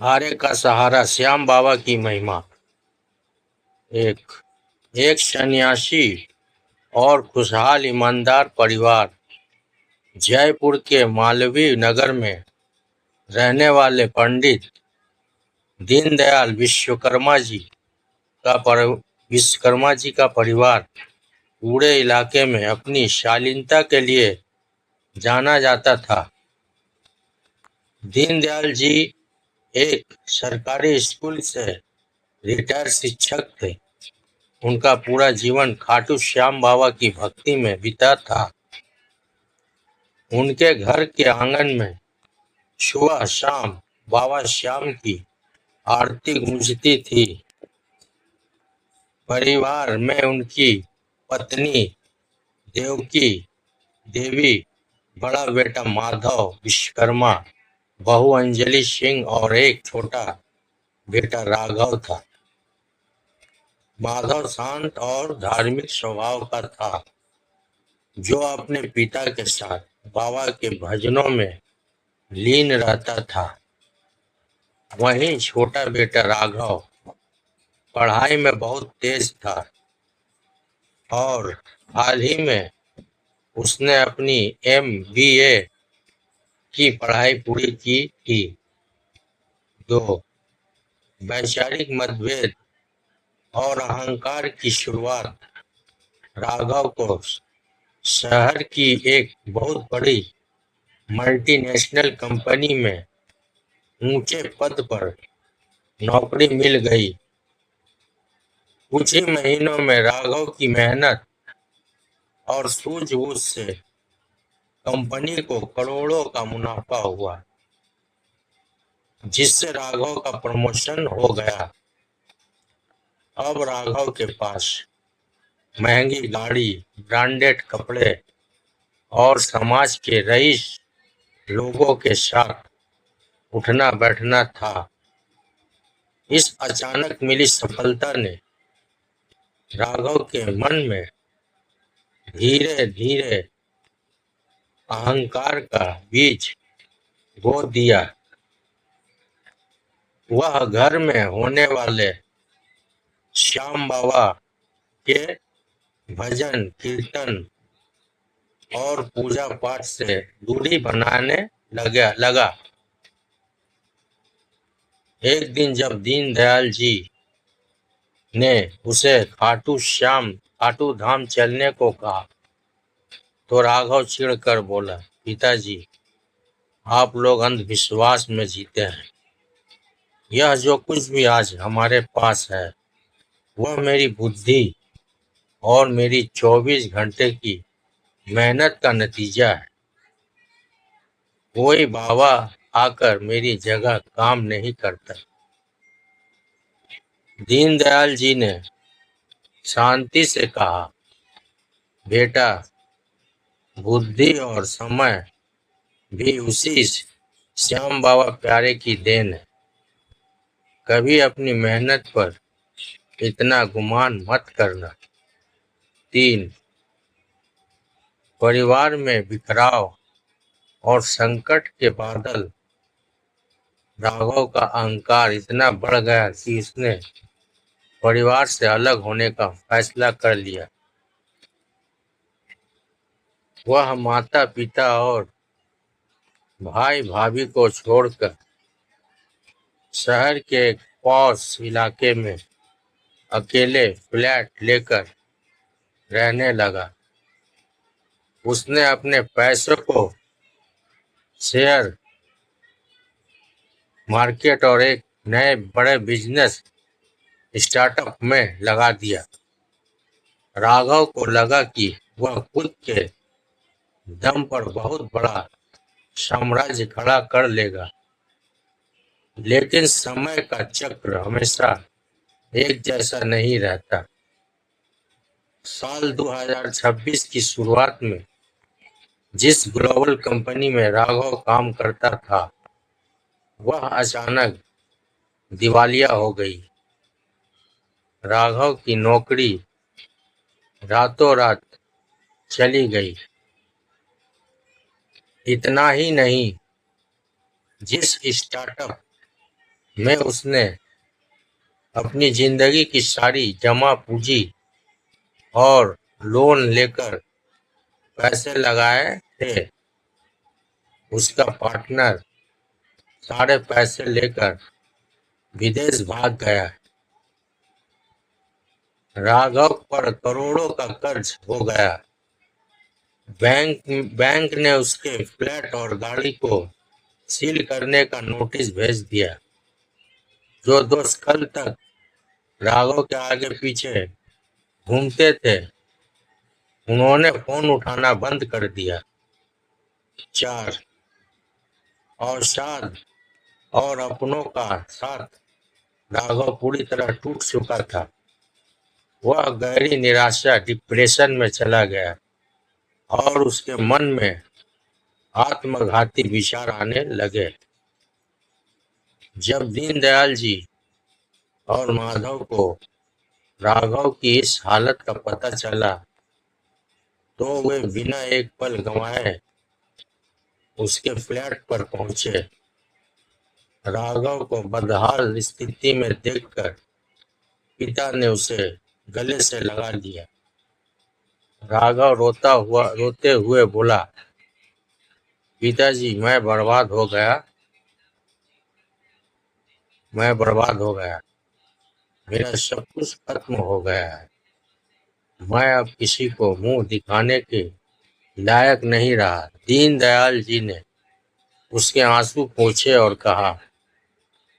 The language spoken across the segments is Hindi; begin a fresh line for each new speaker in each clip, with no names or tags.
हारे का सहारा श्याम बाबा की महिमा। एक एक सन्यासी और खुशहाल ईमानदार परिवार जयपुर के मालवीय नगर में रहने वाले पंडित दीनदयाल विश्वकर्मा जी का परिवार पूरे इलाके में अपनी शालीनता के लिए जाना जाता था। दीनदयाल जी एक सरकारी स्कूल से रिटायर्ड शिक्षक थे। उनका पूरा जीवन खाटू श्याम बाबा की भक्ति में बीता था। उनके घर के आंगन में सुबह शाम बाबा श्याम की आरती गूंजती थी। परिवार में उनकी पत्नी देवकी देवी, बड़ा बेटा माधव विश्वकर्मा, बहू अंजलि सिंह और एक छोटा बेटा राघव था। माधव शांत और धार्मिक स्वभाव का था, जो अपने पिता के साथ बाबा के भजनों में लीन रहता था। वहीं छोटा बेटा राघव पढ़ाई में बहुत तेज था और हाल ही में उसने अपनी MBA की पढ़ाई पूरी की थी। दो वैचारिक मतभेद और अहंकार की शुरुआत राघव को शहर की एक बहुत बड़ी मल्टीनेशनल कंपनी में ऊंचे पद पर नौकरी मिल गई। कुछ ही महीनों में राघव की मेहनत और सूझबूझ से कंपनी को करोड़ों का मुनाफा हुआ, जिससे राघव का प्रमोशन हो गया। अब राघव के पास महंगी गाड़ी, ब्रांडेड कपड़े और समाज के रईस लोगों के साथ उठना बैठना था। इस अचानक मिली सफलता ने राघव के मन में धीरे धीरे अहंकार का बीज बो दिया। वह घर में होने वाले श्याम बाबा के भजन कीर्तन और पूजा पाठ से दूरी बनाने लगा। एक दिन जब दीनदयाल जी ने उसे खाटू धाम चलने को कहा, तो राघव चिढ़कर बोला, पिताजी, आप लोग अंधविश्वास में जीते हैं। यह जो कुछ भी आज हमारे पास है, वह मेरी बुद्धि और मेरी 24 घंटे की मेहनत का नतीजा है। कोई बाबा आकर मेरी जगह काम नहीं करता। दीनदयाल जी ने शांति से कहा, बेटा, बुद्धि और समय भी उसी श्याम बाबा प्यारे की देन है। कभी अपनी मेहनत पर इतना गुमान मत करना। 3 परिवार में बिखराव और संकट के बादल। राघव का अहंकार इतना बढ़ गया कि उसने परिवार से अलग होने का फैसला कर लिया। वह माता पिता और भाई भाभी को छोड़कर शहर के एक पॉश इलाके में अकेले फ्लैट लेकर रहने लगा। उसने अपने पैसों को शेयर मार्केट और एक नए बड़े बिजनेस स्टार्टअप में लगा दिया। राघव को लगा कि वह खुद के दम पर बहुत बड़ा साम्राज्य खड़ा कर लेगा, लेकिन समय का चक्र हमेशा एक जैसा नहीं रहता। साल 2026 की शुरुआत में जिस ग्लोबल कंपनी में राघव काम करता था, वह अचानक दिवालिया हो गई। राघव की नौकरी रातों रात चली गई। इतना ही नहीं, जिस स्टार्टअप में उसने अपनी जिंदगी की सारी जमा पूंजी और लोन लेकर पैसे लगाए थे। उसका पार्टनर सारे पैसे लेकर विदेश भाग गया। राघव पर करोड़ों का कर्ज हो गया। बैंक बैंक ने उसके फ्लैट और गाड़ी को सील करने का नोटिस भेज दिया। जो दोस्त कल तक राघव के आगे पीछे घूमते थे, उन्होंने फोन उठाना बंद कर दिया। 4 अवसाद और अपनों का साथ राघव पूरी तरह टूट चुका था। वह गहरी निराशा डिप्रेशन में चला गया और उसके मन में आत्मघाती विचार आने लगे। जब दीनदयाल जी और माधव को राघव की इस हालत का पता चला तो वे बिना एक पल गंवाए उसके फ्लैट पर पहुंचे। राघव को बदहाल स्थिति में देखकर पिता ने उसे गले से लगा लिया। राघव रोते हुए बोला, पिताजी, मैं बर्बाद हो गया। मेरा सब कुछ खत्म हो गया है। मैं अब किसी को मुंह दिखाने के लायक नहीं रहा। दीनदयाल जी ने उसके आंसू पोंछे और कहा,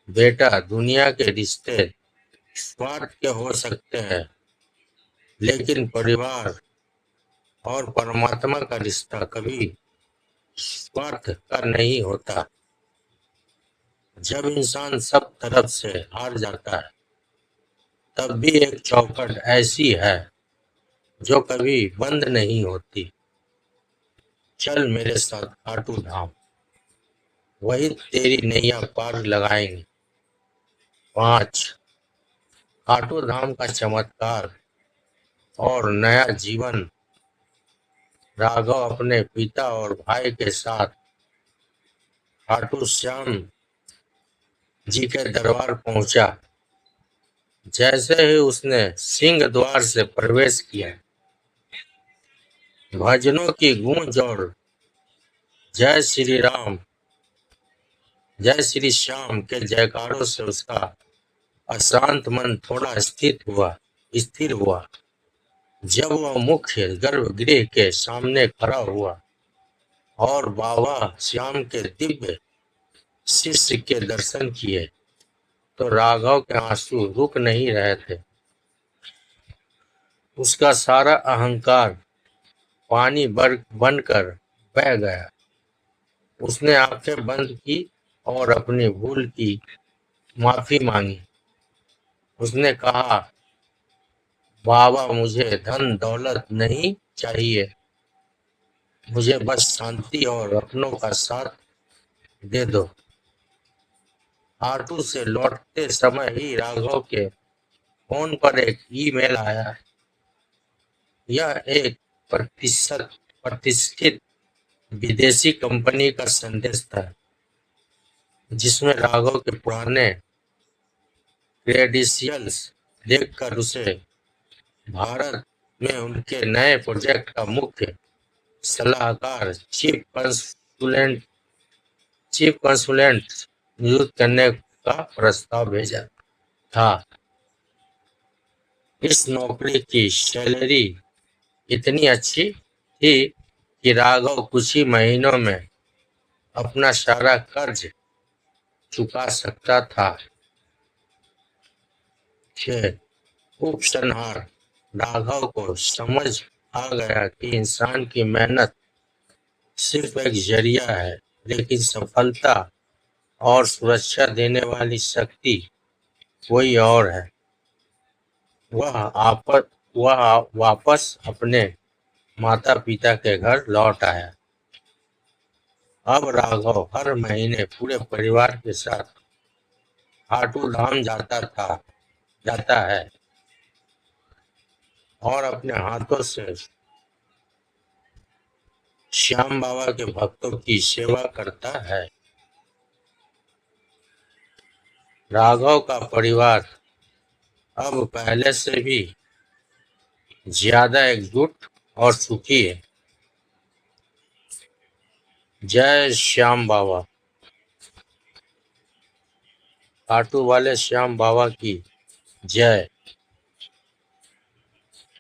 बेटा, दुनिया के रिश्ते स्वार्थ के हो सकते हैं, लेकिन परिवार और परमात्मा का रिश्ता कभी स्वार्थ का नहीं होता। जब इंसान सब तरफ से हार जाता है, तब भी एक चौखट ऐसी है जो कभी बंद नहीं होती। चल मेरे साथ खाटू धाम, वही तेरी नैया पार लगाएंगे। 5 खाटू धाम का चमत्कार और नया जीवन। राघव अपने पिता और भाई के साथ खाटू श्याम जी के दरबार पहुंचा। जैसे ही उसने सिंह द्वार से प्रवेश किया, भजनों की गूंज और जय श्री राम, जय श्री श्याम के जयकारों से उसका अशांत मन थोड़ा स्थिर हुआ। जब वह मुख्य गर्भगृह के सामने खड़ा हुआ और बाबा श्याम के दिव्य शिष्य के दर्शन किए, तो राघव के आंसू रुक नहीं रहे थे। उसका सारा अहंकार पानी बनकर बह गया। उसने आंखें बंद की और अपनी भूल की माफी मांगी। उसने कहा, बाबा, मुझे धन दौलत नहीं चाहिए। मुझे बस शांति और अपनों का साथ दे दो। आटू से लौटते समय ही राघव के फोन पर एक ईमेल आया। यह एक प्रतिष्ठित विदेशी कंपनी का संदेश था, जिसमें राघव के पुराने क्रेडेंशियल्स देखकर उसे भारत में उनके नए प्रोजेक्ट का मुख्य सलाहकार चीफ कंसुलेंट नियुक्त करने का प्रस्ताव भेजा था। इस नौकरी की सैलरी इतनी अच्छी थी कि राघव कुछ ही महीनों में अपना सारा कर्ज चुका सकता था। 6 उपसंहार। राघव को समझ आ गया कि इंसान की मेहनत सिर्फ एक जरिया है, लेकिन सफलता और सुरक्षा देने वाली शक्ति कोई और है। वह वापस अपने माता पिता के घर लौट आया। अब राघव हर महीने पूरे परिवार के साथ खाटू धाम जाता है और अपने हाथों से श्याम बाबा के भक्तों की सेवा करता है। राघव का परिवार अब पहले से भी ज्यादा एकजुट और सुखी है। जय श्याम बाबा। खाटू वाले श्याम बाबा की जय।